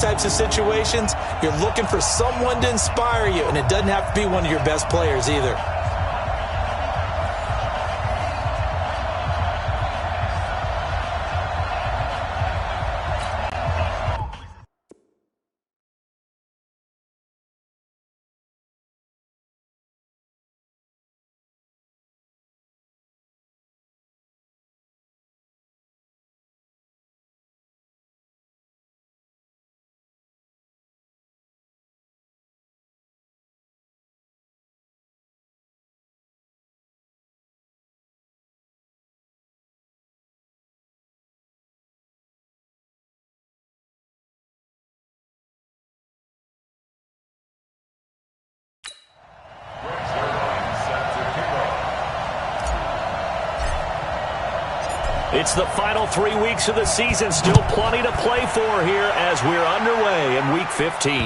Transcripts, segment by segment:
types of situations, you're looking for someone to inspire you, and it doesn't have to be one of your best players either. It's the final 3 weeks of the season. Still plenty to play for here as we're underway in Week 15.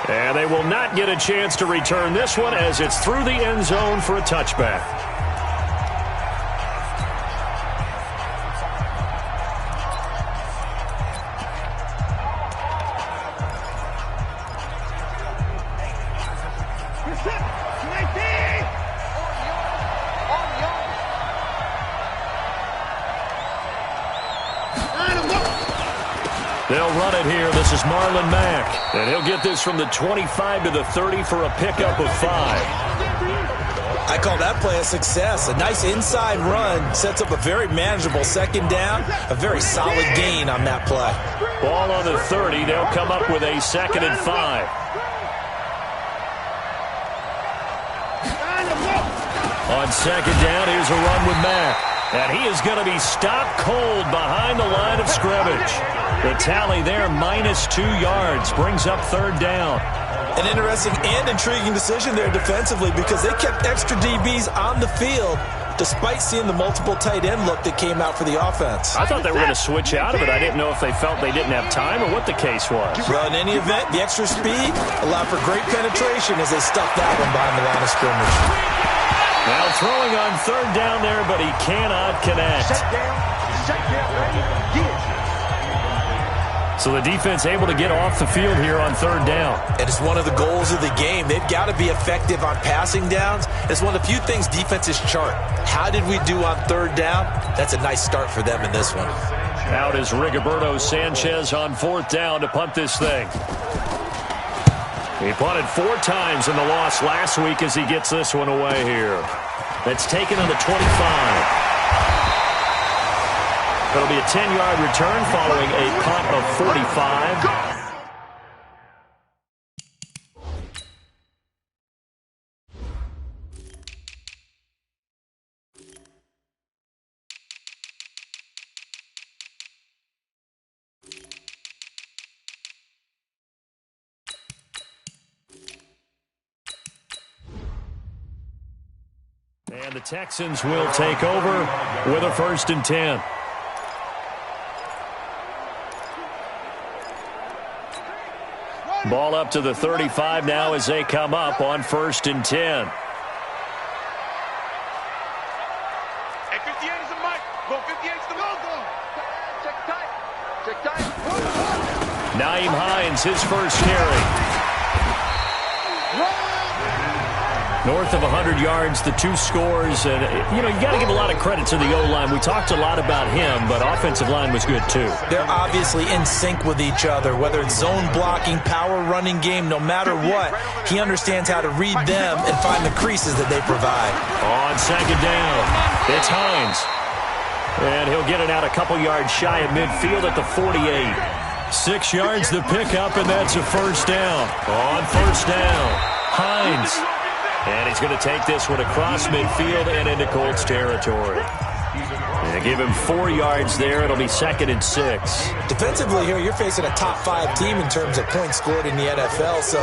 And they will not get a chance to return this one as it's through the end zone for a touchback. They'll run it here. This is Marlon Mack. And he'll get this from the 25 to the 30 for a pickup of 5. I call that play a success. A nice inside run sets up a very manageable second down. A very solid gain on that play. Ball on the 30. They'll come up with a 2nd and 5. On 2nd down, here's a run with Mack. And he is going to be stopped cold behind the line of scrimmage. The tally there, -2 yards, brings up 3rd down. An interesting and intriguing decision there defensively because they kept extra DBs on the field despite seeing the multiple tight end look that came out for the offense. I thought they were going to switch out of it. I didn't know if they felt they didn't have time or what the case was. Well, in any event, the extra speed allowed for great penetration as they stuffed that one behind the line of scrimmage. Now throwing on 3rd down there, but he cannot connect. So the defense able to get off the field here on 3rd down. It is one of the goals of the game. They've got to be effective on passing downs. It's one of the few things defenses chart. How did we do on 3rd down? That's a nice start for them in this one. Out is Rigoberto Sanchez on 4th down to punt this thing. He punted 4 times in the loss last week as he gets this one away here. That's taken on the 25. It'll be a 10-yard return following a punt of 45. And the Texans will take over with a 1st and 10. Ball up to the 35 now as they come up on 1st and 10. Hey, 58 is the mic. Go, 58 is the mic. Go. Check tight. Check tight. Nyheim Hines, his first carry. North of 100 yards, the 2 scores. And, you know, you got to give a lot of credit to the O-line. We talked a lot about him, but offensive line was good, too. They're obviously in sync with each other, whether it's zone blocking, power running game, no matter what. He understands how to read them and find the creases that they provide. On 2nd down, it's Hines. And he'll get it out a couple yards shy of midfield at the 48. 6 yards to pick up, and that's a 1st down. On 1st down, Hines. And he's going to take this one across midfield and into Colts territory. And give him 4 yards there. It'll be 2nd and 6. Defensively here, you're facing a top 5 team in terms of points scored in the NFL. So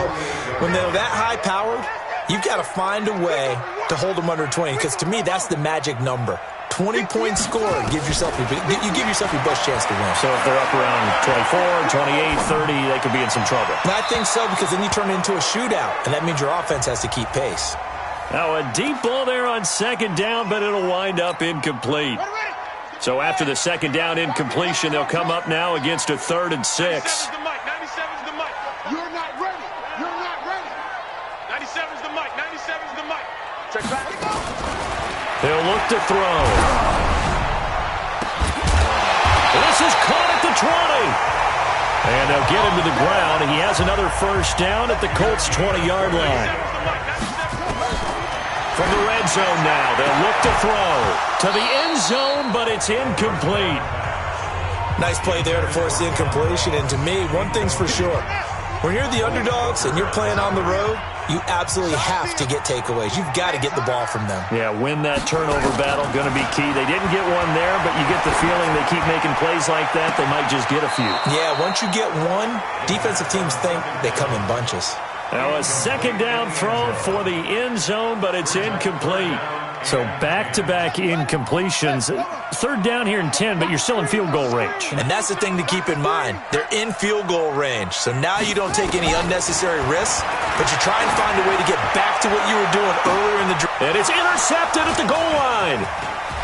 when they're that high-powered, you've got to find a way to hold them under 20. Because to me, that's the magic number. 20 points scored, you give yourself your best chance to win. So if they're up around 24, 28, 30, they could be in some trouble. And I think so, because then you turn it into a shootout, and that means your offense has to keep pace. Now a deep ball there on 2nd down, but it'll wind up incomplete. So after the 2nd down incompletion, they'll come up now against a 3rd and 6. Check back. He'll look to throw. This is caught at the 20. And they'll get him to the ground. He has another first down at the Colts' 20-yard line. From the red zone now, they'll look to throw to the end zone, but it's incomplete. Nice play there to force the incompletion. And to me, one thing's for sure. When you're the underdogs and you're playing on the road, you absolutely have to get takeaways. You've got to get the ball from them. Yeah, win that turnover battle, going to be key. They didn't get one there, but you get the feeling they keep making plays like that, they might just get a few. Yeah, once you get one, defensive teams think they come in bunches. Now a second down throw for the end zone, but it's incomplete. So back-to-back incompletions. Third down here in 10, but you're still in field goal range. And that's the thing to keep in mind. They're in field goal range. So now you don't take any unnecessary risks, but you try and find a way to get back to what you were doing earlier in the drive. And it's intercepted at the goal line.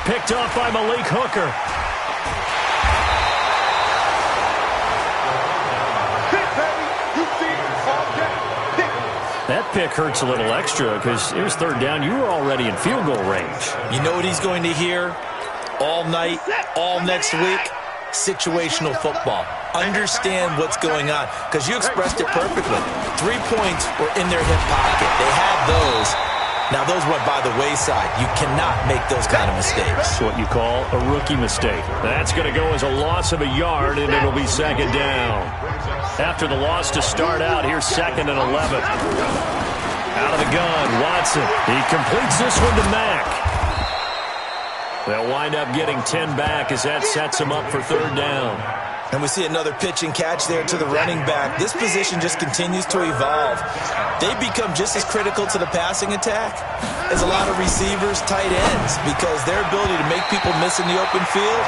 Picked off by Malik Hooker. That pick hurts a little extra because it was third down. You were already in field goal range. You know what he's going to hear all night, all next week? Situational football. Understand what's going on because you expressed it perfectly. 3 points were in their hip pocket. They had those. Now, those went by the wayside. You cannot make those kind of mistakes. That's what you call a rookie mistake. That's going to go as a loss of a yard, and it'll be second down. After the loss to start out, here's 2nd and 11. Out of the gun, Watson. He completes this one to Mack. They'll wind up getting 10 back as that sets him up for third down. And we see another pitch and catch there to the running back. This position just continues to evolve. They become just as critical to the passing attack as a lot of receivers, tight ends, because their ability to make people miss in the open field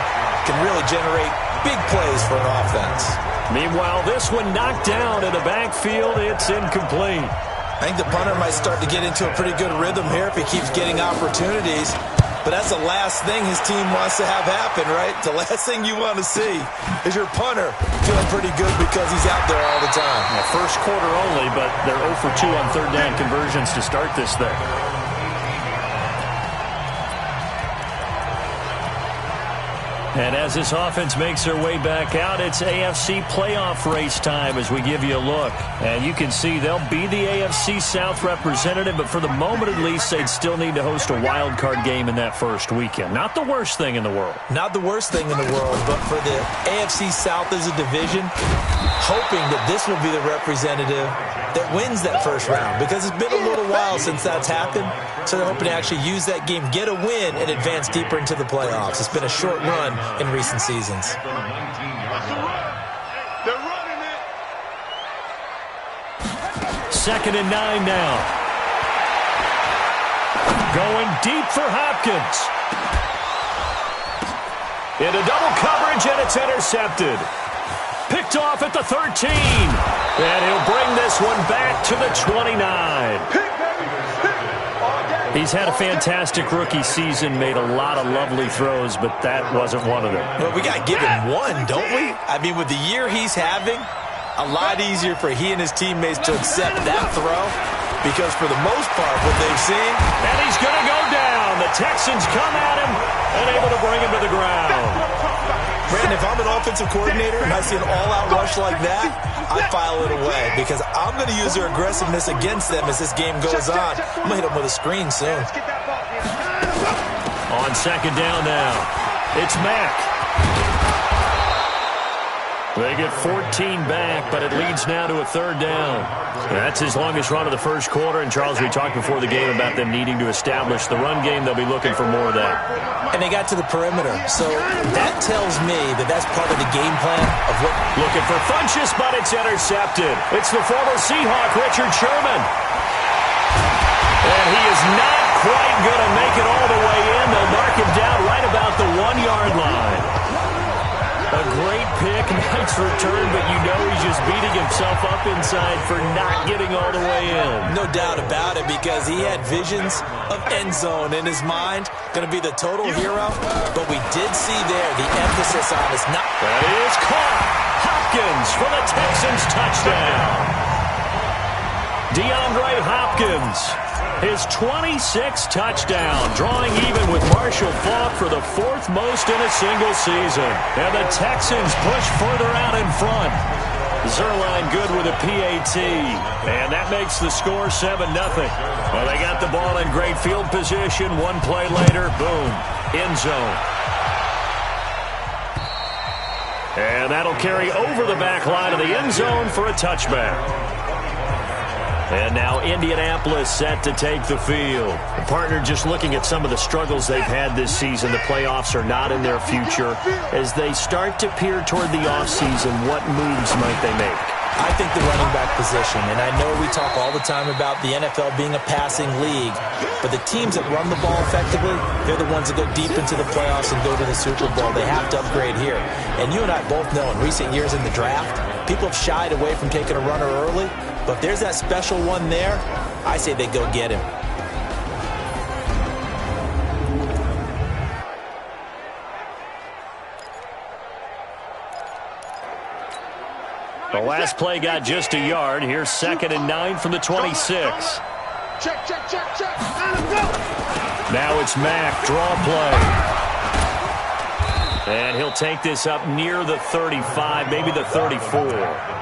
can really generate big plays for an offense. Meanwhile, this one knocked down in the backfield. It's incomplete. I think the punter might start to get into a pretty good rhythm here if he keeps getting opportunities. But that's the last thing his team wants to have happen, right? The last thing you want to see is your punter feeling pretty good because he's out there all the time. Well, first quarter only, but they're 0 for 2 on third down conversions to start this thing. And as this offense makes their way back out, it's AFC playoff race time as we give you a look. And you can see they'll be the AFC South representative, but for the moment at least, they'd still need to host a wild card game in that first weekend. Not the worst thing in the world. Not the worst thing in the world, but for the AFC South as a division, hoping that this will be the representative that wins that first round, because it's been a little while since that's happened. So they're hoping to actually use that game, get a win, and advance deeper into the playoffs. It's been a short run in recent seasons. They're running it. 2nd and 9 now. Going deep for Hopkins. Into double coverage, and it's intercepted. Picked off at the 13. And he'll bring this one back to the 29. He's had a fantastic rookie season, made a lot of lovely throws, but that wasn't one of them. Well, we got to give him one, don't we? I mean, with the year he's having, a lot easier for he and his teammates to accept that throw, because for the most part, what they've seen... And he's going to go down. The Texans come at him and able to bring him to the ground. Brandon, if I'm an offensive coordinator and I see an all-out rush like that, I file it away because I'm going to use their aggressiveness against them as this game goes on. I'm going to hit them with a screen soon. On second down now, it's Mack. They get 14 back, but it leads now to a third down. That's his longest run of the first quarter. And, Charles, we talked before the game about them needing to establish the run game. They'll be looking for more of that. And they got to the perimeter. So that tells me that that's part of the game plan of what... Looking for Funchess, but it's intercepted. It's the former Seahawk, Richard Sherman. And he is not quite going to make it all the way in. They'll mark him down right about the 1-yard line. A great pick, nice return, but you know he's just beating himself up inside for not getting all the way in. No doubt about it, because he had visions of end zone in his mind. Going to be the total hero, but we did see there the emphasis on his not. That is caught. Hopkins for the Texans touchdown. DeAndre Hopkins His 26th touchdown, drawing even with Marshall Faulk for the 4th most in a single season. And the Texans push further out in front. Zerline good with a PAT. And that makes the score 7-0. Well, they got the ball in great field position. One play later, boom, end zone. And that'll carry over the back line of the end zone for a touchback. And now Indianapolis set to take the field. The partner, just looking at some of the struggles they've had this season, the playoffs are not in their future. As they start to peer toward the offseason, what moves might they make? I think the running back position, and I know we talk all the time about the NFL being a passing league, but the teams that run the ball effectively, they're the ones that go deep into the playoffs and go to the Super Bowl. They have to upgrade here. And you and I both know in recent years in the draft, people have shied away from taking a runner early, but if there's that special one there, I say they go get him. The last play got just a yard. Here's 2nd and 9 from the 26. Check. Now it's Mack, draw play. And he'll take this up near the 35, maybe the 34.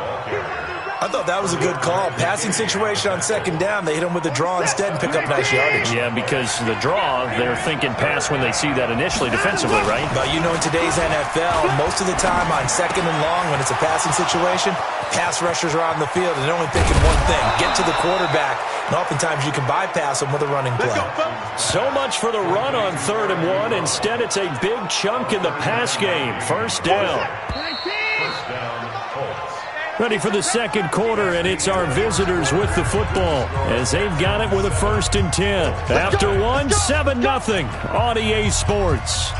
I thought that was a good call. Passing situation on 2nd down. They hit him with the draw instead and pick up nice yardage. Yeah, because the draw, they're thinking pass when they see that initially defensively, right? But you know, in today's NFL, most of the time on 2nd and long, when it's a passing situation, pass rushers are on the field and they're only thinking one thing, get to the quarterback. And oftentimes you can bypass them with a running play. So much for the run on 3rd and 1. Instead, it's a big chunk in the pass game. First down. Ready for the second quarter, and it's our visitors with the football as they've got it with a 1st and 10. After one, 7-0 on EA Sports.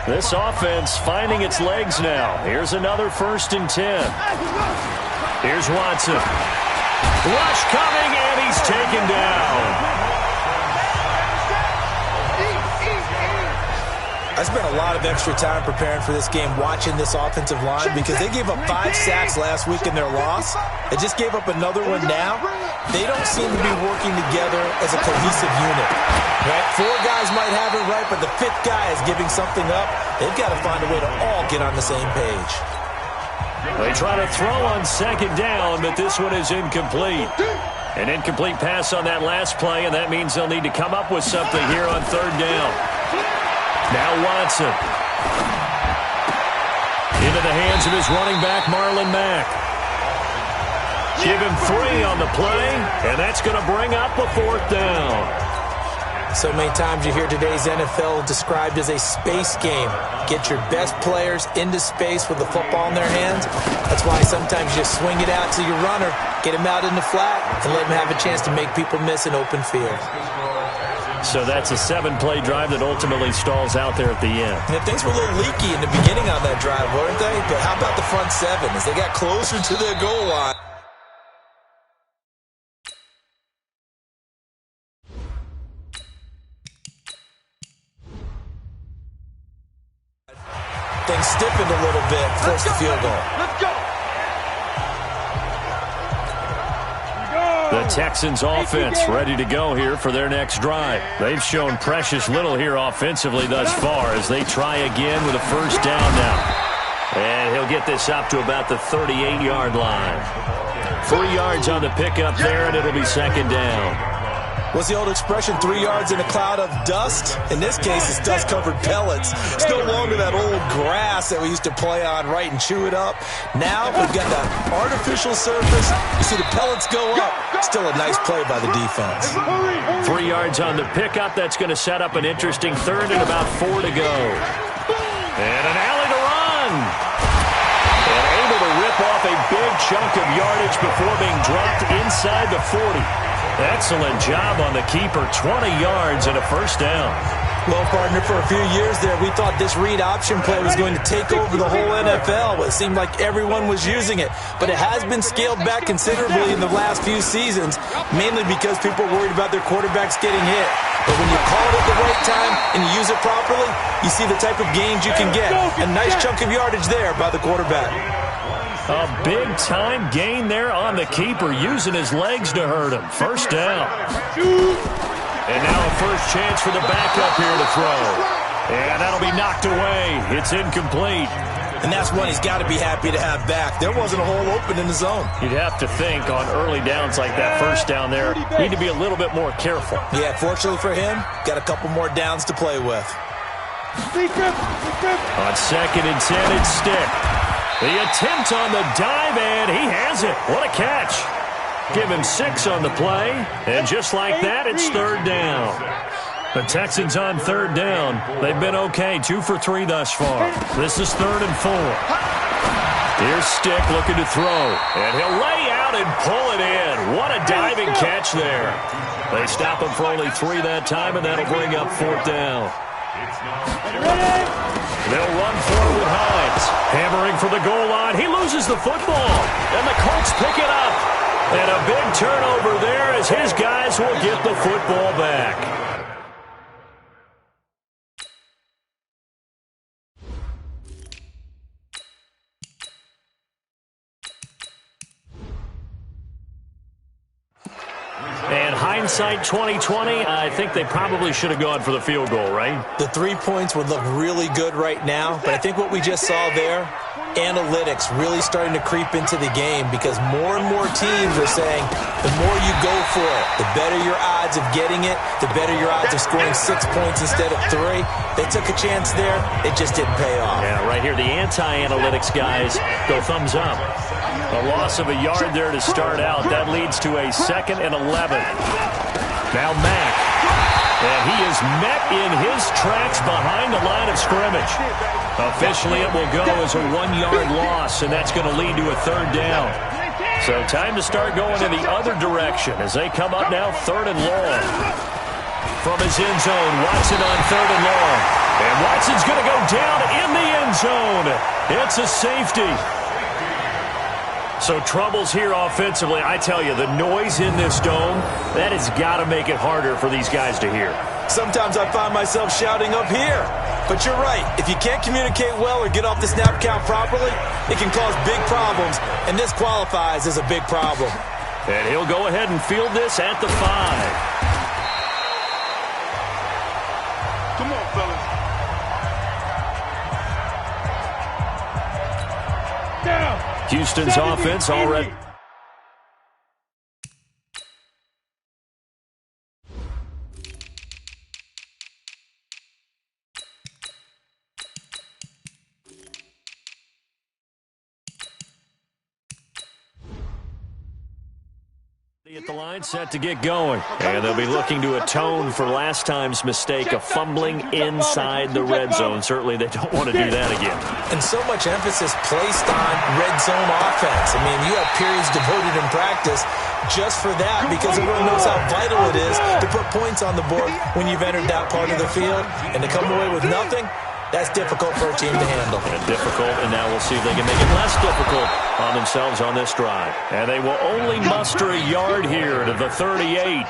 This offense finding its legs now. Here's another 1st and 10. Here's Watson. Rush coming, and he's taken down. I spent a lot of extra time preparing for this game watching this offensive line because they gave up 5 sacks last week in their loss. They just gave up another one now. They don't seem to be working together as a cohesive unit. Right? 4 guys might have it right, but the 5th guy is giving something up. They've got to find a way to all get on the same page. They try to throw on 2nd down, but this one is incomplete. An incomplete pass on that last play, and that means they'll need to come up with something here on 3rd down. Now Watson. Into the hands of his running back, Marlon Mack. Give him 3 on the play, and that's going to bring up a 4th down. So many times you hear today's NFL described as a space game. Get your best players into space with the football in their hands. That's why sometimes you just swing it out to your runner, get him out in the flat, and let him have a chance to make people miss an open field. So that's a 7-play drive that ultimately stalls out there at the end. Yeah, things were a little leaky in the beginning on that drive, weren't they? But how about the front 7 as they got closer to their goal line? Things stiffened a little bit, forced the field goal. Let's go. The Texans offense ready to go here for their next drive. They've shown precious little here offensively thus far as they try again with a 1st down now. And he'll get this up to about the 38-yard line. 3 yards on the pickup there, and it'll be 2nd down. What's the old expression, 3 yards in a cloud of dust? In this case, it's dust-covered pellets. It's no longer that old grass that we used to play on, right, and chew it up. Now we've got that artificial surface. You see the pellets go up. Still a nice play by the defense. 3 yards on the pickup. That's going to set up an interesting 3rd and about 4 to go. And an alley to run. And able to rip off a big chunk of yardage before being dropped inside the 40. Excellent job on the keeper. 20 yards and a 1st down. Well, partner, for a few years there, we thought this read option play was going to take over the whole NFL. It seemed like everyone was using it. But it has been scaled back considerably in the last few seasons, mainly because people are worried about their quarterbacks getting hit. But when you call it at the right time and you use it properly, you see the type of gains you can get. A nice chunk of yardage there by the quarterback. A big-time gain there on the keeper, using his legs to hurt him. First down. And now a first chance for the backup here to throw. And that'll be knocked away. It's incomplete. And that's one he's got to be happy to have back. There wasn't a hole open in the zone. You'd have to think on early downs like that, first down there, need to be a little bit more careful. Yeah, fortunately for him, got a couple more downs to play with. On 2nd and 10, it's Stick. The attempt on the dive, and he has it. What a catch. Give him 6 on the play, and just like that, it's 3rd down. The Texans on 3rd down. They've been okay, 2 for 3 thus far. This is 3rd and 4. Here's Stick looking to throw, and he'll lay out and pull it in. What a diving catch there. They stop him for only 3 that time, and that'll bring up 4th down. They'll run forward with Hines. Hammering for the goal line. He loses the football, and the Colts pick it up. And a big turnover there as his guys will get the football back. And hindsight 2020, I think they probably should have gone for the field goal, right? The 3 points would look really good right now, but I think what we just saw there, analytics really starting to creep into the game because more and more teams are saying the more you go for it, the better your odds of getting it, the better your odds of scoring 6 points instead of 3. They took a chance there. It just didn't pay off. Yeah, right here, the anti-analytics guys go thumbs up. A loss of a yard there to start out. That leads to a 2nd and 11. Now Mack. And he is met in his tracks behind the line of scrimmage. Officially, it will go as a 1-yard loss, and that's going to lead to a 3rd down. So time to start going in the other direction as they come up now 3rd and long. From his end zone, Watson on 3rd and long. And Watson's going to go down in the end zone. It's a safety. So troubles here offensively. I tell you, the noise in this dome, that has got to make it harder for these guys to hear. Sometimes I find myself shouting up here. But you're right. If you can't communicate well or get off the snap count properly, it can cause big problems, and this qualifies as a big problem. And he'll go ahead and field this at the 5. Come on, fellas. Houston's offense already. At the line, set to get going. And they'll be looking to atone for last time's mistake of fumbling inside the red zone. Certainly they don't want to do that again. And so much emphasis placed on red zone offense. I mean, you have periods devoted in practice just for that because everyone knows how vital it is to put points on the board when you've entered that part of the field. And to come away with nothing, that's difficult for a team to handle. And difficult, and now we'll see if they can make it less difficult on themselves on this drive. And they will only muster a yard here to the 38.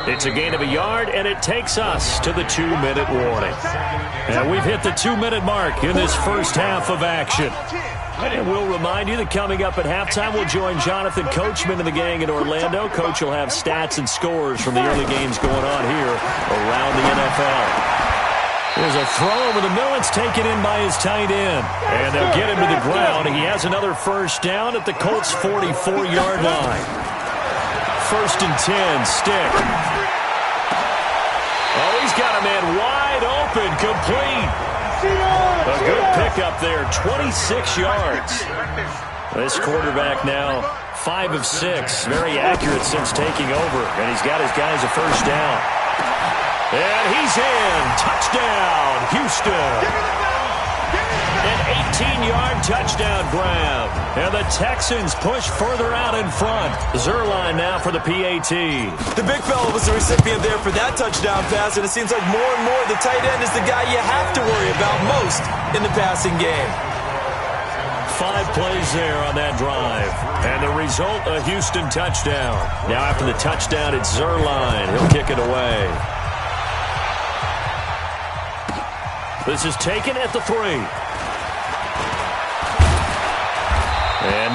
It's a gain of a yard, and it takes us to the 2-minute warning. And we've hit the 2-minute mark in this first half of action. And we'll remind you that coming up at halftime, we'll join Jonathan Coachman and the gang in Orlando. Coach will have stats and scores from the early games going on here around the NFL. There's a throw over the middle. It's taken in by his tight end. And they'll get him to the ground. He has another first down at the Colts' 44-yard line. 1st and 10, Stick. Oh, he's got a man wide open, complete. A good pickup there, 26 yards. This quarterback now 5 of 6, very accurate since taking over. And he's got his guys a first down. And he's in. Touchdown, Houston. An 18-yard touchdown grab. And the Texans push further out in front. Zerline now for the PAT. The big fella was the recipient there for that touchdown pass, and it seems like more and more the tight end is the guy you have to worry about most in the passing game. 5 plays there on that drive. And the result, a Houston touchdown. Now after the touchdown, it's Zerline. He'll kick it away. This is taken at the 3.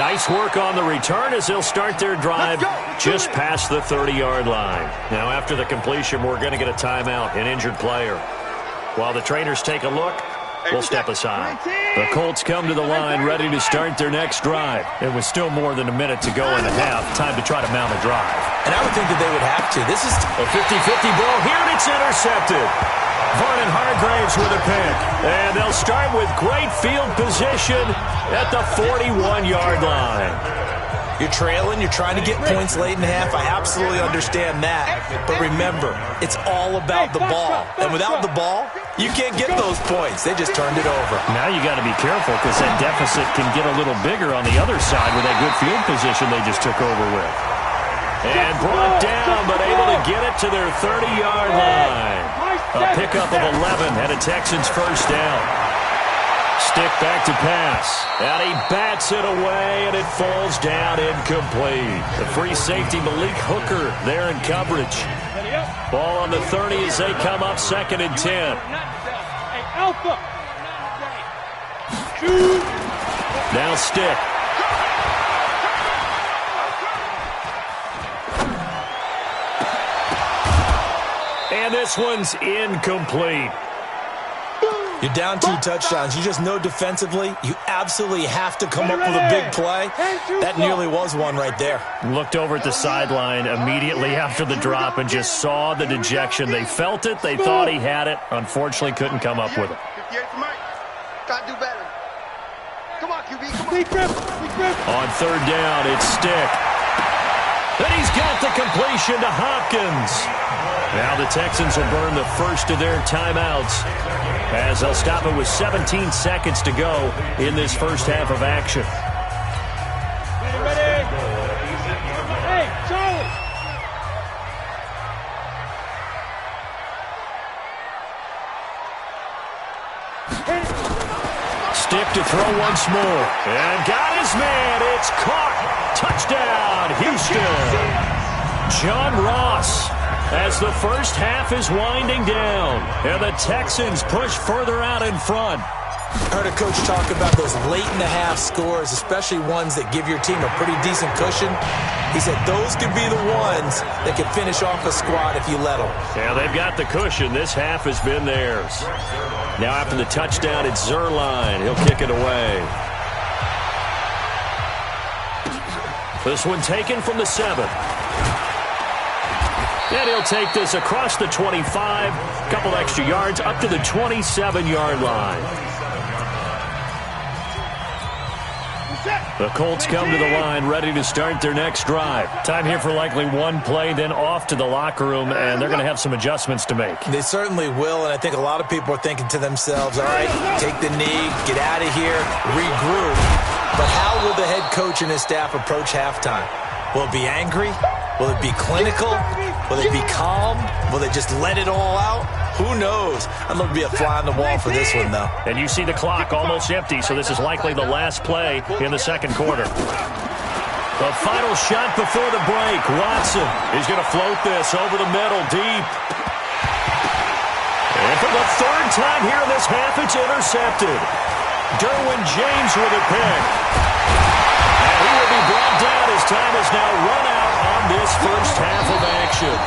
Nice work on the return as they'll start their drive just past the 30-yard line. Now, after the completion, we're going to get a timeout, an injured player. While the trainers take a look, we'll step aside. The Colts come to the line ready to start their next drive. It was still more than a minute to go in the half. Time to try to mount a drive. And I would think that they would have to. This is a 50-50 ball here, and it's intercepted. Vernon Hargraves with a pick. And they'll start with great field position at the 41-yard line. You're trailing. You're trying to get points late in the half. I absolutely understand that. But remember, it's all about the ball. And without the ball, you can't get those points. They just turned it over. Now you got to be careful because that deficit can get a little bigger on the other side with that good field position they just took over with. And brought down, but able to get it to their 30-yard line. A pickup of 11 and a Texans first down. Stick back to pass. And he bats it away, and it falls down incomplete. The free safety, Malik Hooker, there in coverage. Ball on the 30 as they come up 2nd and 10. Now Stick. And this one's incomplete. You're down 2 touchdowns. You just know defensively you absolutely have to come up with a big play. That nearly was one right there. Looked over at the sideline immediately after the drop and just saw the dejection. They felt it. They thought he had it. Unfortunately, couldn't come up with it. Got to do better. Come on, QB. Come on. On 3rd down, it's Stick. And he's got the completion to Hopkins. Now the Texans will burn the first of their timeouts as they'll stop it with 17 seconds to go in this first half of action. Ready? Hey, Charlie! Stick to throw once more. And got his man. It's caught. Touchdown, Houston. John Ross. As the first half is winding down, and the Texans push further out in front. Heard a coach talk about those late-in-the-half scores, especially ones that give your team a pretty decent cushion. He said those could be the ones that can finish off a squad if you let them. Yeah, they've got the cushion. This half has been theirs. Now after the touchdown, it's Zerline. He'll kick it away. This one taken from the 7. And he'll take this across the 25, couple extra yards, up to the 27-yard line. The Colts come to the line, ready to start their next drive. Time here for likely one play, then off to the locker room, and they're going to have some adjustments to make. They certainly will, and I think a lot of people are thinking to themselves, all right, take the knee, get out of here, regroup. But how will the head coach and his staff approach halftime? Will it be angry? Will it be clinical? Will it be calm? Will they just let it all out? Who knows? I'd love to be a fly on the wall for this one, though. And you see the clock almost empty, so this is likely the last play in the second quarter. The final shot before the break. Watson is going to float this over the middle, deep. And for the 3rd time here in this half, it's intercepted. Derwin James with a pick. And he will be brought down as time is now run out on this first half of action.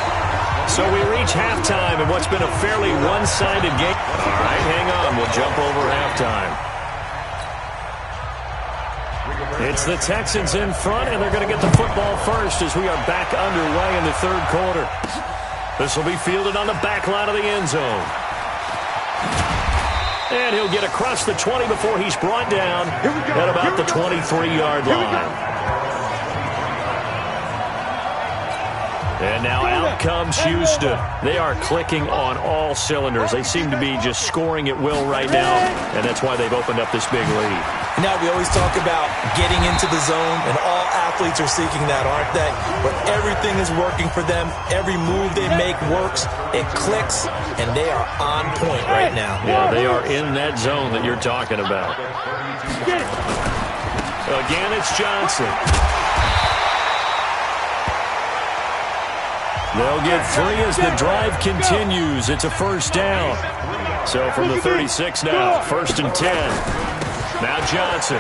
So we reach halftime in what's been a fairly one-sided game. All right, hang on. We'll jump over halftime. It's the Texans in front, and they're going to get the football first as we are back underway in the 3rd quarter. This will be fielded on the back line of the end zone. And he'll get across the 20 before he's brought down at about the 23-yard line. And now out comes Houston. They are clicking on all cylinders. They seem to be just scoring at will right now, and that's why they've opened up this big lead. Now, we always talk about getting into the zone, and all athletes are seeking that, aren't they? But everything is working for them. Every move they make works. It clicks, and they are on point right now. Yeah, they are in that zone that you're talking about. Again, it's Johnson. They'll get 3 as the drive continues. It's a first down. So from the 36 now, 1st and 10. Now Johnson.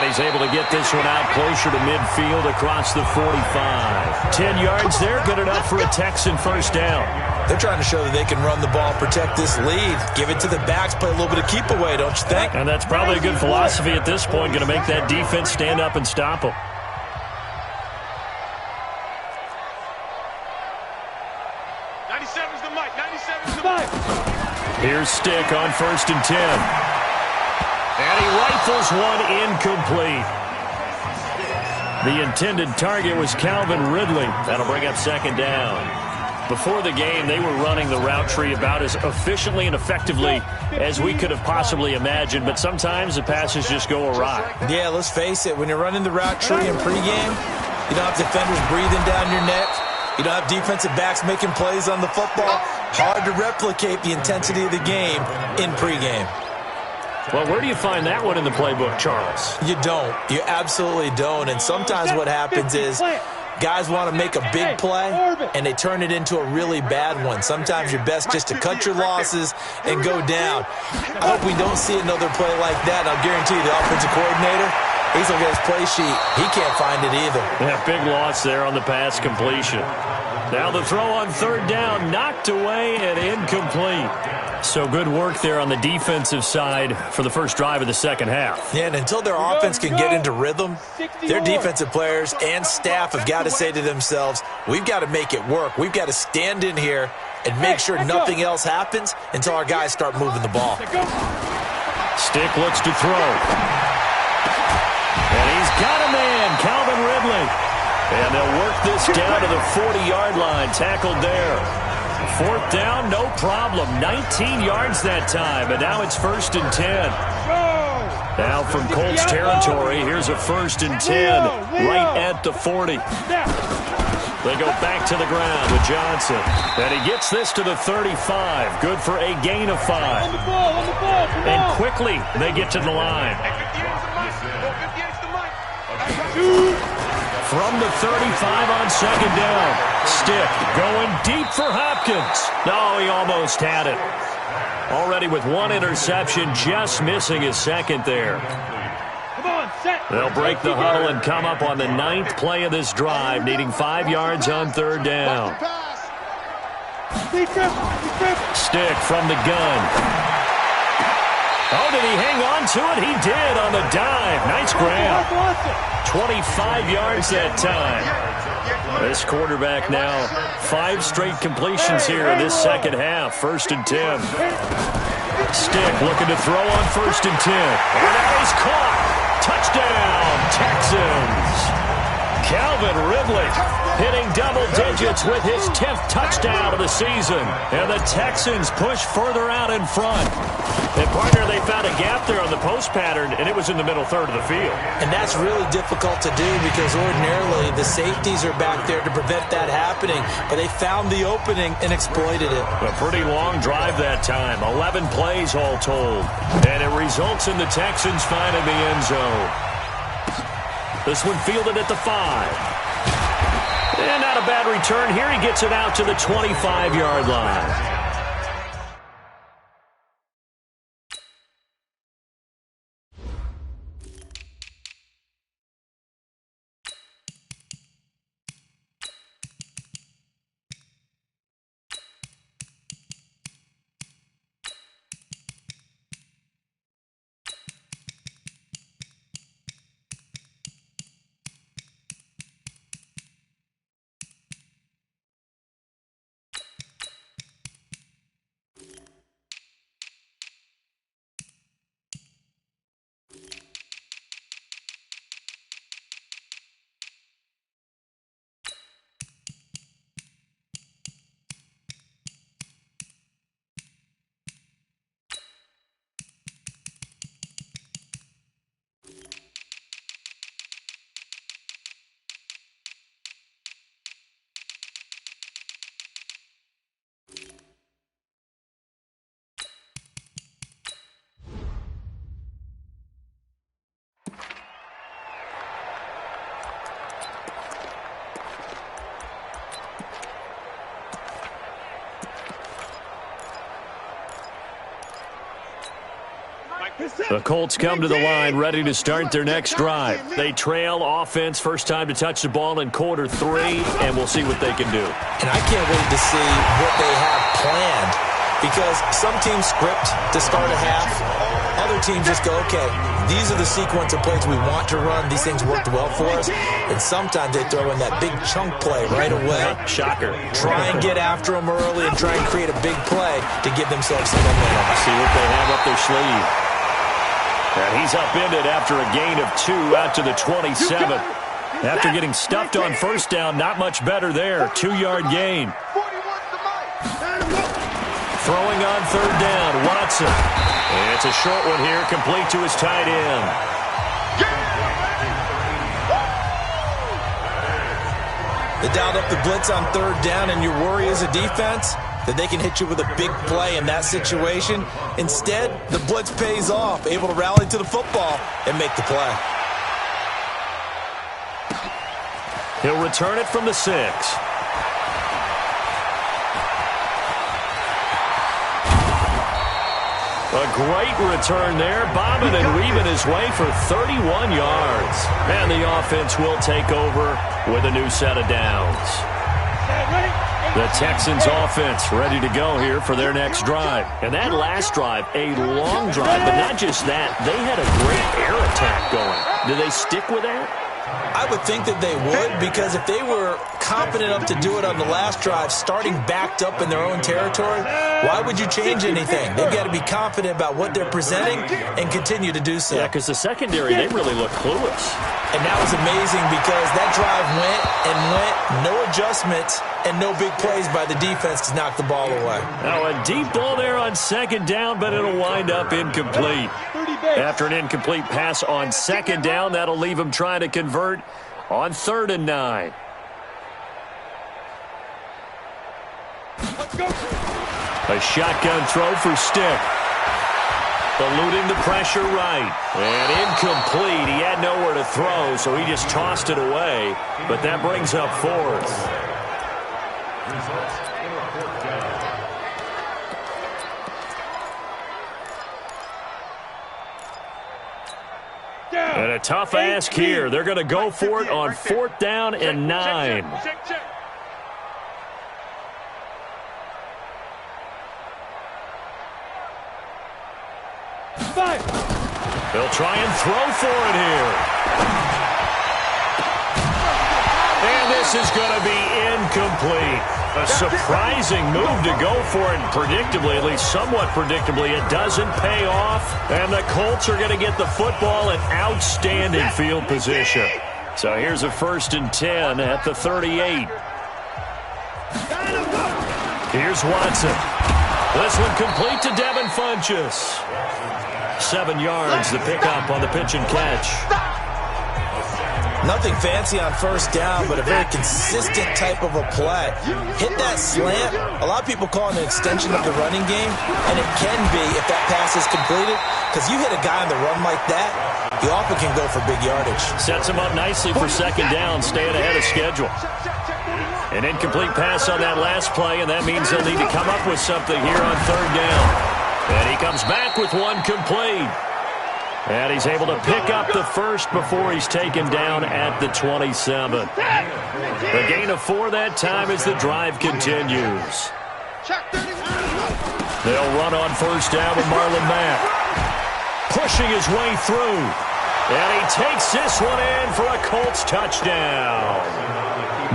And he's able to get this one out closer to midfield across the 45. 10 yards there, good enough for a Texan first down. They're trying to show that they can run the ball and protect this lead. Give it to the backs, play a little bit of keep away, don't you think? And that's probably a good philosophy at this point, going to make that defense stand up and stop them. Here's Stick on 1st and 10. And he rifles one incomplete. The intended target was Calvin Ridley. That'll bring up 2nd down. Before the game, they were running the route tree about as efficiently and effectively as we could have possibly imagined, but sometimes the passes just go awry. Yeah, let's face it. When you're running the route tree in pregame, you don't have defenders breathing down your neck. You don't have defensive backs making plays on the football. Hard to replicate the intensity of the game in pregame. Well, where do you find that one in the playbook, Charles? You don't. You absolutely don't. And sometimes what happens is guys want to make a big play, and they turn it into a really bad one. Sometimes you're best just to cut your losses and go down. I hope we don't see another play like that. I'll guarantee you the offensive coordinator, he's going to get his play sheet. He can't find it either. Yeah, big loss there on the pass completion. Now the throw on 3rd down, knocked away and incomplete. So good work there on the defensive side for the first drive of the second half. Yeah, and until their offense can get into rhythm, their defensive players and staff have got to say to themselves, we've got to make it work. We've got to stand in here and make sure nothing else happens until our guys start moving the ball. Stick looks to throw. And he's got a man, Calvin Ridley. And they'll work this down to the 40-yard line, tackled there. 4th down, no problem. 19 yards that time, and now it's 1st and 10. Now from Colts territory, here's a 1st and 10, right at the 40. They go back to the ground with Johnson. And he gets this to the 35. Good for a gain of 5. And quickly, they get to the line. From the 35 on 2nd down. Stick going deep for Hopkins. No, he almost had it. Already with one interception, just missing his 2nd there. They'll break the huddle and come up on the 9th play of this drive, needing 5 yards on 3rd down. Stick from the gun. Oh, did he hang on to it? He did on the dive. Nice grab. 25 yards that time. This quarterback now, 5 straight completions here in this second half. 1st and 10. Stick looking to throw on 1st and 10. And that is caught. Touchdown, Texans. Calvin Ridley hitting double digits with his 10th touchdown of the season. And the Texans push further out in front. And, partner, they found a gap there on the post pattern, and it was in the middle third of the field. And that's really difficult to do because ordinarily the safeties are back there to prevent that happening. But they found the opening and exploited it. A pretty long drive that time. 11 plays all told. And it results in the Texans finding the end zone. This one fielded at the 5. And not a bad return here. He gets it out to the 25-yard line. The Colts come to the line, ready to start their next drive. They trail offense, first time to touch the ball in quarter 3, and we'll see what they can do. And I can't wait to see what they have planned, because some teams script to start a half. Other teams just go, okay, these are the sequence of plays we want to run. These things worked well for us. And sometimes they throw in that big chunk play right away. Shocker. Try and get after them early and try and create a big play to give themselves some momentum. See what they have up their sleeve. And he's upended after a gain of 2 out to the 27. After getting stuffed on first down, not much better there. 2-yard gain. Throwing on third down, Watson. And it's a short one here, complete to his tight end. They dialed up the blitz on third down, and your worry as a defense that they can hit you with a big play in that situation. Instead, the blitz pays off, able to rally to the football and make the play. He'll return it from the 6. A great return there, bobbing and weaving his way for 31 yards. And the offense will take over with a new set of downs. The Texans offense ready to go here for their next drive. And that last drive, a long drive, but not just that. They had a great air attack going. Do they stick with that? I would think that they would, because if they were confident enough to do it on the last drive, starting backed up in their own territory, why would you change anything? They've got to be confident about what they're presenting and continue to do so. Yeah, because the secondary, they really look clueless. And that was amazing, because that drive went and went, no adjustments, and no big plays by the defense to knock the ball away. Now a deep ball there on second down, but it'll wind up incomplete. After an incomplete pass on second down, that'll leave him trying to convert on 3rd and 9. A shotgun throw for Stick. Eluding the pressure right. And incomplete. He had nowhere to throw, so he just tossed it away. But that brings up 4th. And a tough ask here. They're going to go for it on 4th down and 9. They'll try and throw for it here. And this is going to be incomplete. A surprising move to go for it, and predictably, at least somewhat predictably, it doesn't pay off. And the Colts are going to get the football in outstanding field position. So here's a 1st and 10 at the 38. Here's Watson. This one complete to Devin Funchess. 7 yards, the pickup on the pitch and catch. Nothing fancy on first down, but a very consistent type of a play. Hit that slant. A lot of people call it an extension of the running game, and it can be if that pass is completed, because you hit a guy on the run like that, he often can go for big yardage. Sets him up nicely for second down, staying ahead of schedule. An incomplete pass on that last play, and that means he'll need to come up with something here on 3rd down. And he comes back with one complete. And he's able to pick up the first before he's taken down at the 27. A gain of 4 that time as the drive continues. They'll run on first down with Marlon Mack. Pushing his way through. And he takes this one in for a Colts touchdown.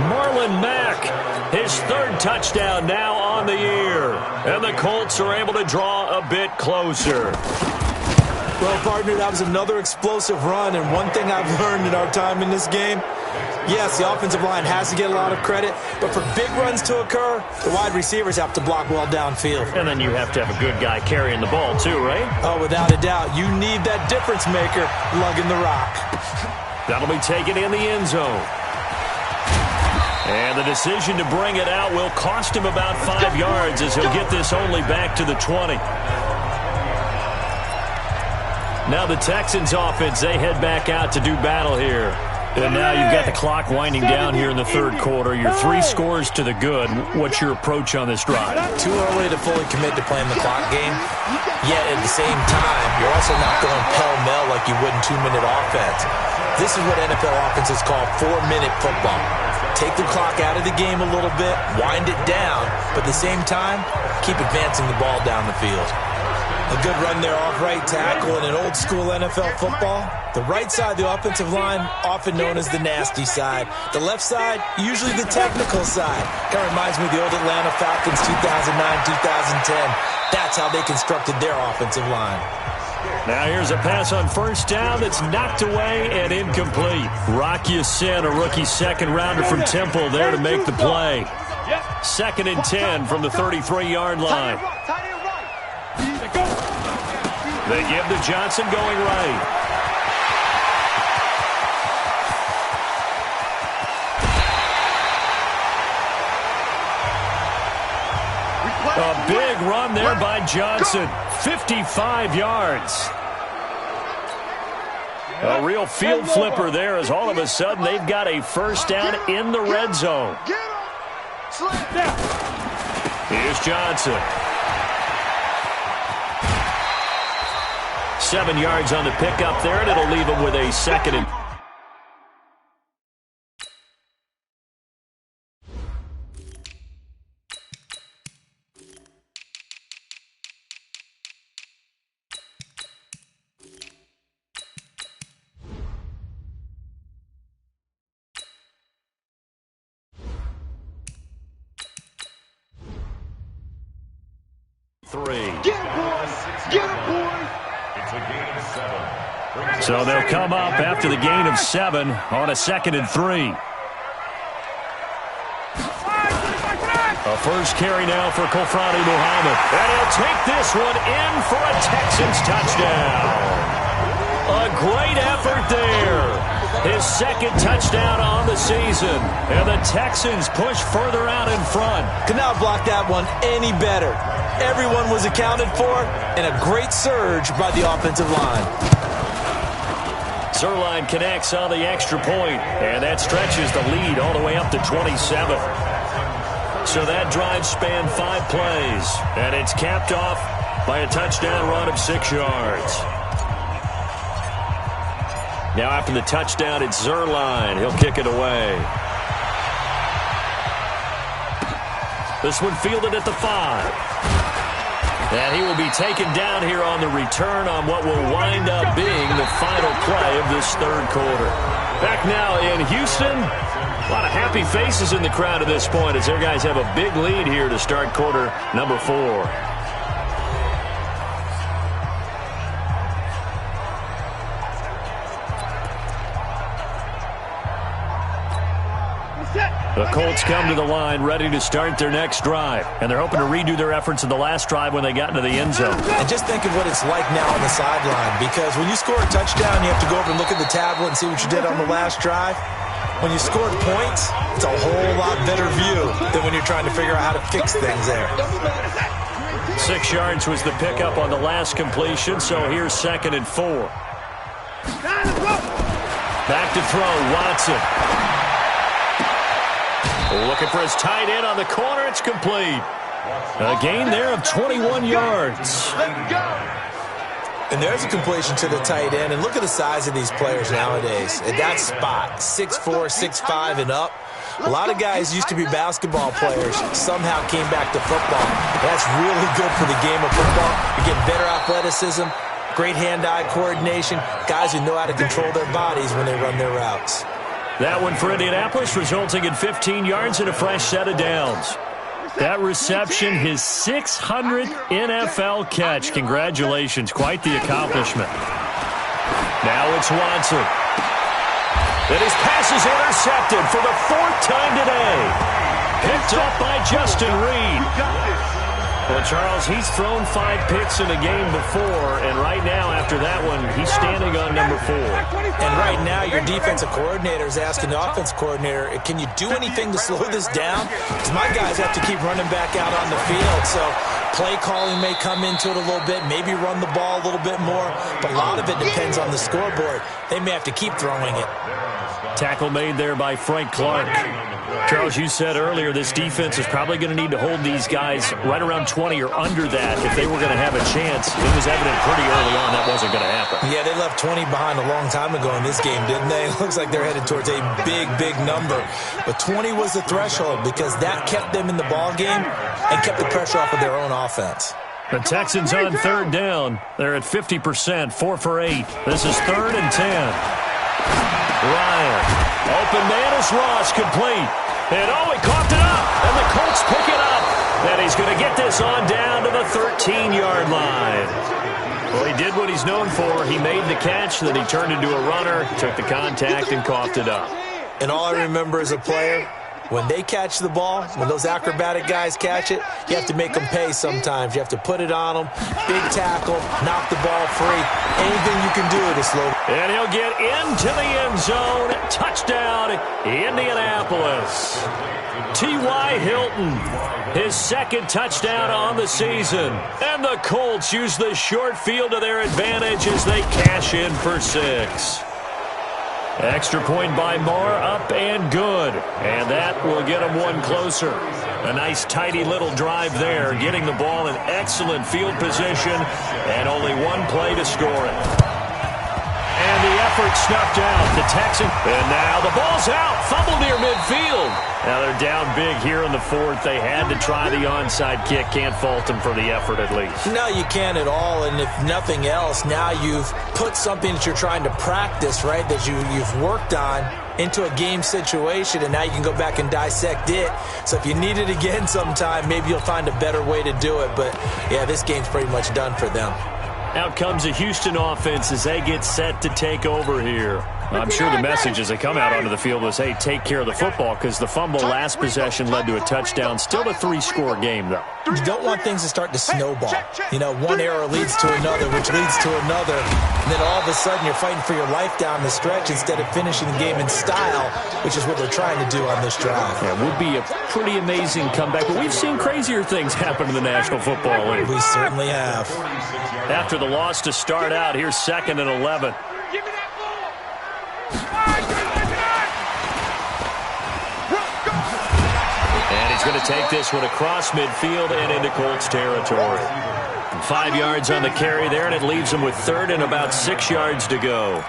Marlon Mack, his 3rd touchdown now on the year. And the Colts are able to draw a bit closer. Well, partner, that was another explosive run, and one thing I've learned in our time in this game, yes, the offensive line has to get a lot of credit, but for big runs to occur, the wide receivers have to block well downfield. And then you have to have a good guy carrying the ball too, right? Oh, without a doubt. You need that difference maker lugging the rock. That'll be taken in the end zone. And the decision to bring it out will cost him about 5 yards as he'll get this only back to the 20. Now the Texans offense, they head back out to do battle here. And now you've got the clock winding down here in the third quarter. You're 3 scores to the good. What's your approach on this drive? Too early to fully commit to playing the clock game. Yet at the same time, you're also not going pell-mell like you would in 2-minute offense. This is what NFL offenses call 4-minute football. Take the clock out of the game a little bit, wind it down, but at the same time, keep advancing the ball down the field. A good run there off right tackle in an old-school NFL football. The right side of the offensive line, often known as the nasty side. The left side, usually the technical side. Kind of reminds me of the old Atlanta Falcons 2009-2010. That's how they constructed their offensive line. Now here's a pass on first down that's knocked away and incomplete. Rock Ya-Sin, a rookie second-rounder from Temple, there to make the play. 2nd and 10 from the 33-yard line. They give to Johnson going right. A big run there by Johnson. 55 yards. A real field flipper there as all of a sudden they've got a first down in the red zone. Here's Johnson. 7 yards on the pickup there, and it'll leave him with a 2nd and 3. Get him, boys! Get him, boys! It's a gain of 7. So they'll come up after the gain of 7 on a 2nd and 3. A first carry now for Kofrani Muhammad. And he'll take this one in for a Texans touchdown. A great effort there. His 2nd touchdown on the season. And the Texans push further out in front. Could not block that one any better. Everyone was accounted for, and a great surge by the offensive line. Zerline connects on the extra point, and that stretches the lead all the way up to 27. So that drive spanned 5 plays, and it's capped off by a touchdown run of 6 yards. Now after the touchdown, it's Zerline. He'll kick it away. This one fielded at the 5. And he will be taken down here on the return on what will wind up being the final play of this third quarter. Back now in Houston. A lot of happy faces in the crowd at this point as their guys have a big lead here to start quarter number 4. The Colts come to the line ready to start their next drive. And they're hoping to redo their efforts in the last drive when they got into the end zone. And just think of what it's like now on the sideline. Because when you score a touchdown, you have to go over and look at the tablet and see what you did on the last drive. When you scored points, it's a whole lot better view than when you're trying to figure out how to fix things there. 6 yards was the pickup on the last completion, so here's 2nd and 4. Back to throw, Watson. Looking for his tight end on the corner. It's complete. A gain there of 21 yards. And there's a completion to the tight end. And look at the size of these players nowadays. At that spot, 6'4", 6'5", and up. A lot of guys used to be basketball players, somehow came back to football. That's really good for the game of football. You get better athleticism, great hand-eye coordination, guys who know how to control their bodies when they run their routes. That one for Indianapolis, resulting in 15 yards and a fresh set of downs. That reception, his 600th NFL catch. Congratulations. Quite the accomplishment. Now it's Watson. And his pass is intercepted for the 4th time today. Picked up by Justin Reed. Well, Charles, he's thrown 5 picks in a game before, and right now, after after that one, he's standing on number 4. And right now, your defensive coordinator is asking the offensive coordinator, can you do anything to slow this down? Because my guys have to keep running back out on the field. So play calling may come into it a little bit, maybe run the ball a little bit more. But a lot of it depends on the scoreboard. They may have to keep throwing it. Tackle made there by Frank Clark. Charles, you said earlier this defense is probably going to need to hold these guys right around 20 or under that if they were going to have a chance. It was evident pretty early on that wasn't going to happen. Yeah, they left 20 behind a long time ago in this game, didn't they? It looks like they're headed towards a big, big number. But 20 was the threshold because that kept them in the ball game and kept the pressure off of their own offense. The Texans on third down. They're at 50%, 4 for 8. This is 3rd and 10. Ryan, open man is Ross, complete. And he coughed it up, and the Colts pick it up. And he's going to get this on down to the 13-yard line. Well, he did what he's known for. He made the catch, then he turned into a runner, took the contact, and coughed it up. And all I remember as a player, when they catch the ball, when those acrobatic guys catch it, you have to make them pay sometimes. You have to put it on them, big tackle, knock the ball free. Anything you can do to slow. And he'll get into the end zone. Touchdown, Indianapolis. T.Y. Hilton, his 2nd touchdown on the season. And the Colts use the short field to their advantage as they cash in for 6. Extra point by Moore, up and good. And that will get them one closer. A nice, tidy little drive there, getting the ball in excellent field position, and only one play to score it. And the effort snuffed out. The Texans. And now the ball's out. Fumble near midfield. Now they're down big here in the 4th. They had to try the onside kick. Can't fault them for the effort at least. No, you can't at all. And if nothing else, now you've put something that you're trying to practice, right, that you've worked on into a game situation, and now you can go back and dissect it. So if you need it again sometime, maybe you'll find a better way to do it. But, yeah, this game's pretty much done for them. Out comes the Houston offense as they get set to take over here. I'm sure the message as they come out onto the field was, hey, take care of the football, because the fumble last possession led to a touchdown. Still a 3-score game, though. You don't want things to start to snowball. You know, one error leads to another, which leads to another. And then all of a sudden you're fighting for your life down the stretch instead of finishing the game in style, which is what they're trying to do on this drive. Yeah, it would be a pretty amazing comeback, but we've seen crazier things happen in the National Football League. We certainly have. After the loss to start out, here's 2nd and 11. And he's going to take this one across midfield and into Colts territory. 5 yards on the carry there, and it leaves him with 3rd and about 6 yards to go.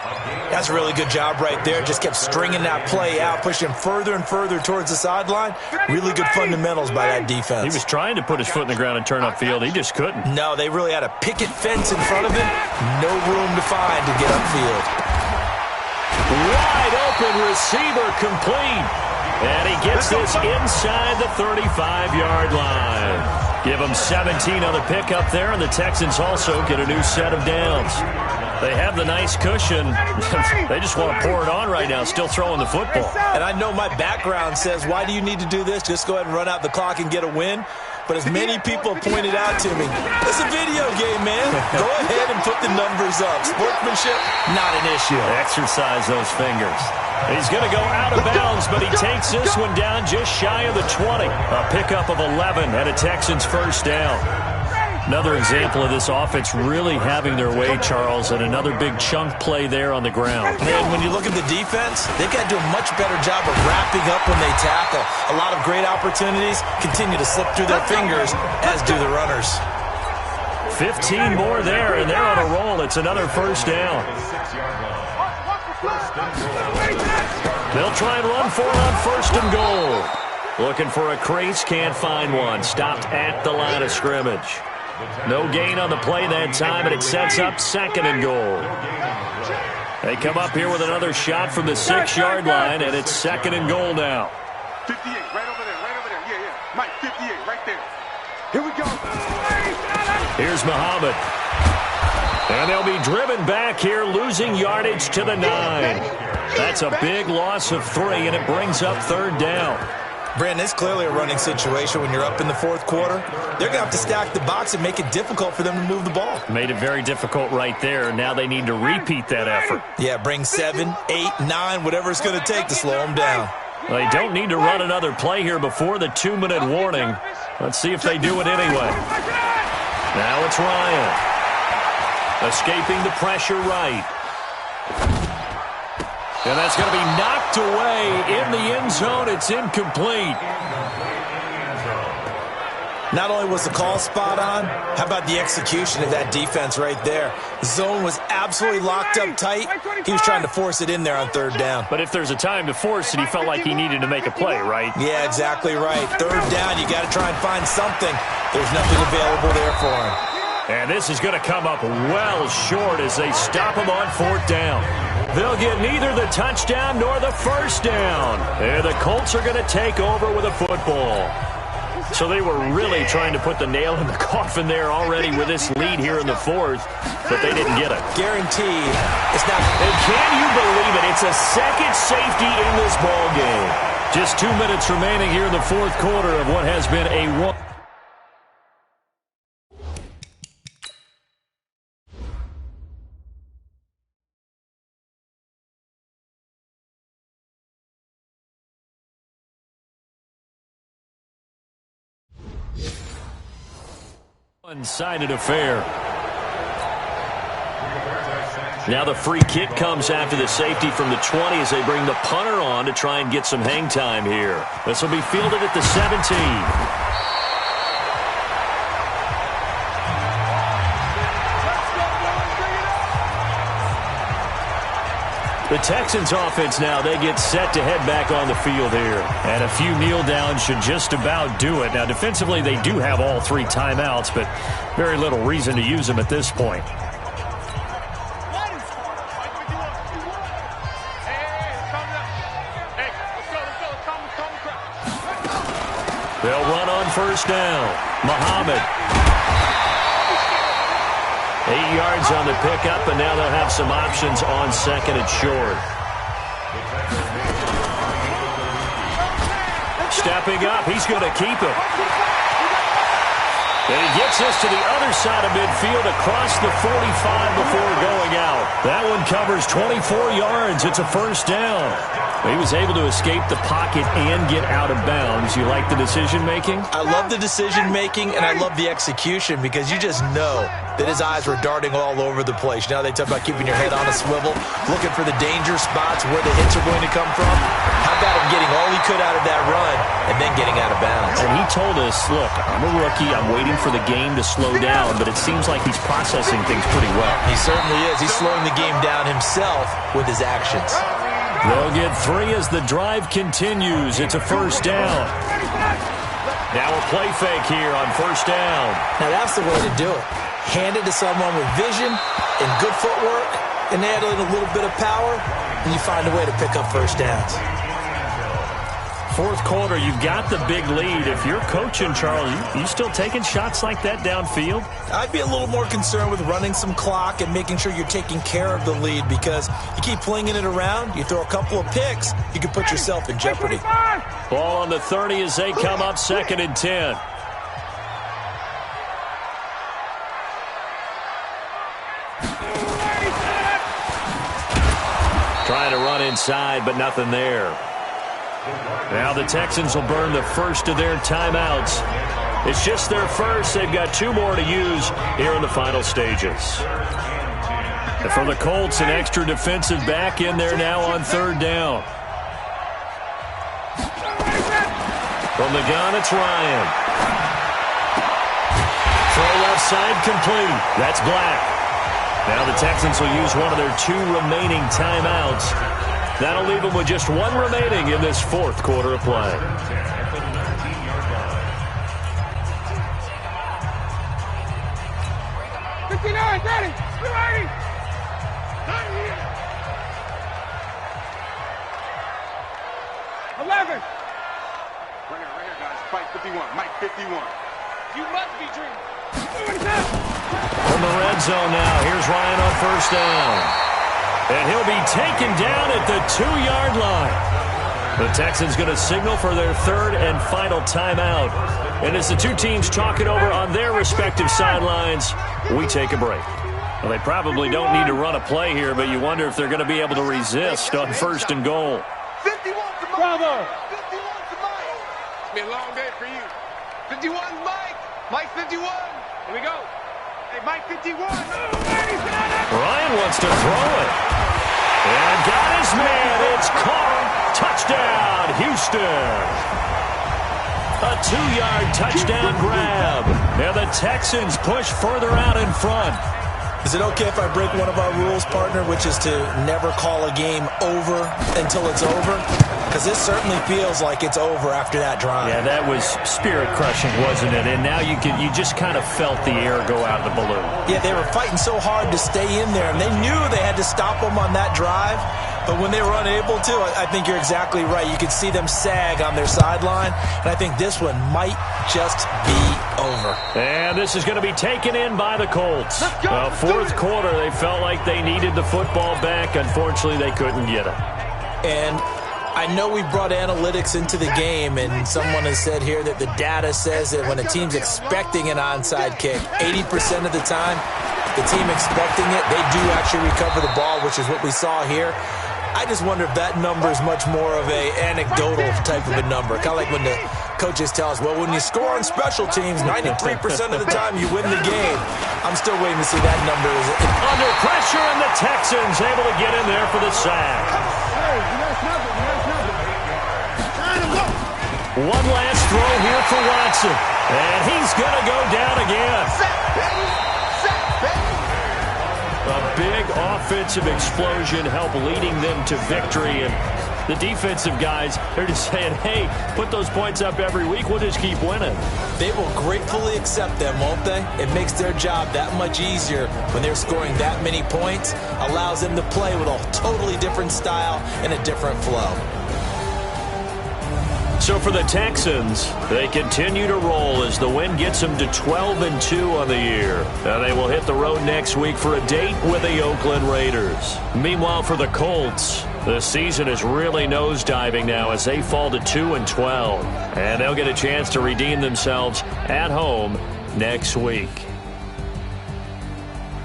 That's a really good job right there. Just kept stringing that play out, pushing him further and further towards the sideline. Really good fundamentals by that defense. He was trying to put his foot in the ground and turn upfield. He just couldn't. No, they really had a picket fence in front of him. No room to find to get upfield. Wide open receiver complete. And he gets this inside the 35-yard line. Give them 17 on the pickup there, and the Texans also get a new set of downs. They have the nice cushion. They just want to pour it on right now, still throwing the football. And I know my background says, why do you need to do this? Just go ahead and run out the clock and get a win. But as many people have pointed out to me, it's a video game, man. Go ahead and put the numbers up. Sportsmanship, not an issue. Exercise those fingers. He's going to go out of bounds, but he takes this one down just shy of the 20. A pickup of 11 and a Texans first down. Another example of this offense really having their way, Charles, and another big chunk play there on the ground. And when you look at the defense, they've got to do a much better job of wrapping up when they tackle. A lot of great opportunities continue to slip through their fingers, as do the runners. 15 more there, and they're on a roll. It's another first down. They'll try and run for it on 1st and goal. Looking for a crease, can't find one. Stopped at the line of scrimmage. No gain on the play that time, and it sets up 2nd and goal. They come up here with another shot from the 6-yard line, and it's 2nd and goal now. 58, right over there. Yeah. Mike, 58, right there. Here we go. Here's Muhammad. And they'll be driven back here, losing yardage to the 9. That's a big loss of 3, and it brings up 3rd down. Brandon, it's clearly a running situation when you're up in the fourth quarter. They're going to have to stack the box and make it difficult for them to move the ball. Made it very difficult right there. Now they need to repeat that effort. Yeah, bring 7, 8, 9, whatever it's going to take to slow them down. They don't need to run another play here before the 2-minute warning. Let's see if they do it anyway. Now it's Ryan. Escaping the pressure right. And that's going to be knocked away in the end zone. It's incomplete. Not only was the call spot on, how about the execution of that defense right there? The zone was absolutely locked up tight. He was trying to force it in there on third down. But if there's a time to force it, he felt like he needed to make a play, right? Yeah, exactly right. Third down, you got to try and find something. There's nothing available there for him. And this is going to come up well short as they stop him on fourth down. They'll get neither the touchdown nor the first down. And the Colts are going to take over with a football. So they were really trying to put the nail in the coffin there already with this lead here in the fourth, but they didn't get it. Guaranteed. It's not. And can you believe it? It's a second safety in this ball game. Just 2 minutes remaining here in the fourth quarter of what has been a one. One-sided affair. Now the free kick comes after the safety from the 20 as they bring the punter on to try and get some hang time here. This will be fielded at the 17. The Texans offense now, they get set to head back on the field here. And a few kneel downs should just about do it. Now defensively they do have all 3 timeouts, but very little reason to use them at this point. They'll run on first down. Muhammad. 8 yards on the pickup, and now they'll have some options on second and short. Stepping up, he's going to keep it. And he gets this to the other side of midfield across the 45 before going out. That one covers 24 yards. It's a first down. He was able to escape the pocket and get out of bounds. You like the decision-making? I love the decision-making, and I love the execution because you just know that his eyes were darting all over the place. Now they talk about keeping your head on a swivel, looking for the danger spots where the hits are going to come from. How about him getting all he could out of that run and then getting out of bounds? And he told us, look, I'm a rookie. I'm waiting for the game to slow down, but it seems like he's processing things pretty well. He certainly is. He's slowing the game down himself with his actions. They'll get 3 as the drive continues. It's a first down. Now a play fake here on first down. Now that's the way to do it. Hand it to someone with vision and good footwork, and add in a little bit of power, and you find a way to pick up first downs. Fourth quarter, you've got the big lead. If you're coaching, Charles, you still taking shots like that downfield? I'd be a little more concerned with running some clock and making sure you're taking care of the lead, because you keep flinging it around, you throw a couple of picks, you can put yourself in jeopardy. Ball on the 30 as they come up second and 10. Trying to run inside, but nothing there. Now the Texans will burn the first of their timeouts. It's just their first. They've got 2 more to use here in the final stages. And for the Colts, an extra defensive back in there now on third down. From the gun, it's Ryan. Throw left side complete. That's Black. Now the Texans will use one of their 2 remaining timeouts. That'll leave them with just 1 remaining in this fourth quarter of play. Ready. 11. Right here, guys. Fight 51. Mike 51. You must be dreaming. From the red zone now, here's Ryan on first down. And he'll be taken down at the 2-yard line. The Texans going to signal for their third and final timeout. And as the two teams talk it over on their respective sidelines, we take a break. Well, they probably don't need to run a play here, but you wonder if they're going to be able to resist on first and goal. 51 to Mike. Bravo. 51 to Mike. It's been a long day for you. 51 Mike. Mike 51. Here we go. Hey, Mike 51. Ryan wants to throw it. And got his man. It's caught. Touchdown, Houston. A 2-yard touchdown grab. And the Texans push further out in front. Is it okay if I break one of our rules, partner, which is to never call a game over until it's over? Because this certainly feels like it's over after that drive. Yeah, that was spirit-crushing, wasn't it? And now you just kind of felt the air go out of the balloon. Yeah, they were fighting so hard to stay in there, and they knew they had to stop them on that drive. But when they were unable to, I think you're exactly right. You could see them sag on their sideline, and I think this one might just be over. And this is going to be taken in by the Colts. Fourth quarter, they felt like they needed the football back. Unfortunately, they couldn't get it. And I know we brought analytics into the game, and someone has said here that the data says that when a team's expecting an onside kick, 80% of the time, the team expecting it, they do actually recover the ball, which is what we saw here. I just wonder if that number is much more of a anecdotal type of a number. Kind of like when the coaches tell us, well, when you score on special teams, 93% of the time you win the game. I'm still waiting to see that number. Under pressure, and the Texans able to get in there for the sack. One last throw here for Watson. And he's going to go down again. A big offensive explosion helped leading them to victory. And the defensive guys, they're just saying, hey, put those points up every week. We'll just keep winning. They will gratefully accept them, won't they? It makes their job that much easier when they're scoring that many points. Allows them to play with a totally different style and a different flow. So for the Texans, they continue to roll as the win gets them to 12-2 on the year. Now they will hit the road next week for a date with the Oakland Raiders. Meanwhile, for the Colts, the season is really nosediving now as they fall to 2-12. And they'll get a chance to redeem themselves at home next week.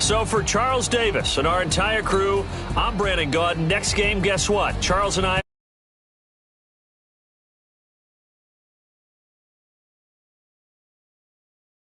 So for Charles Davis and our entire crew, I'm Brandon Gaudin. Next game, guess what? Charles and I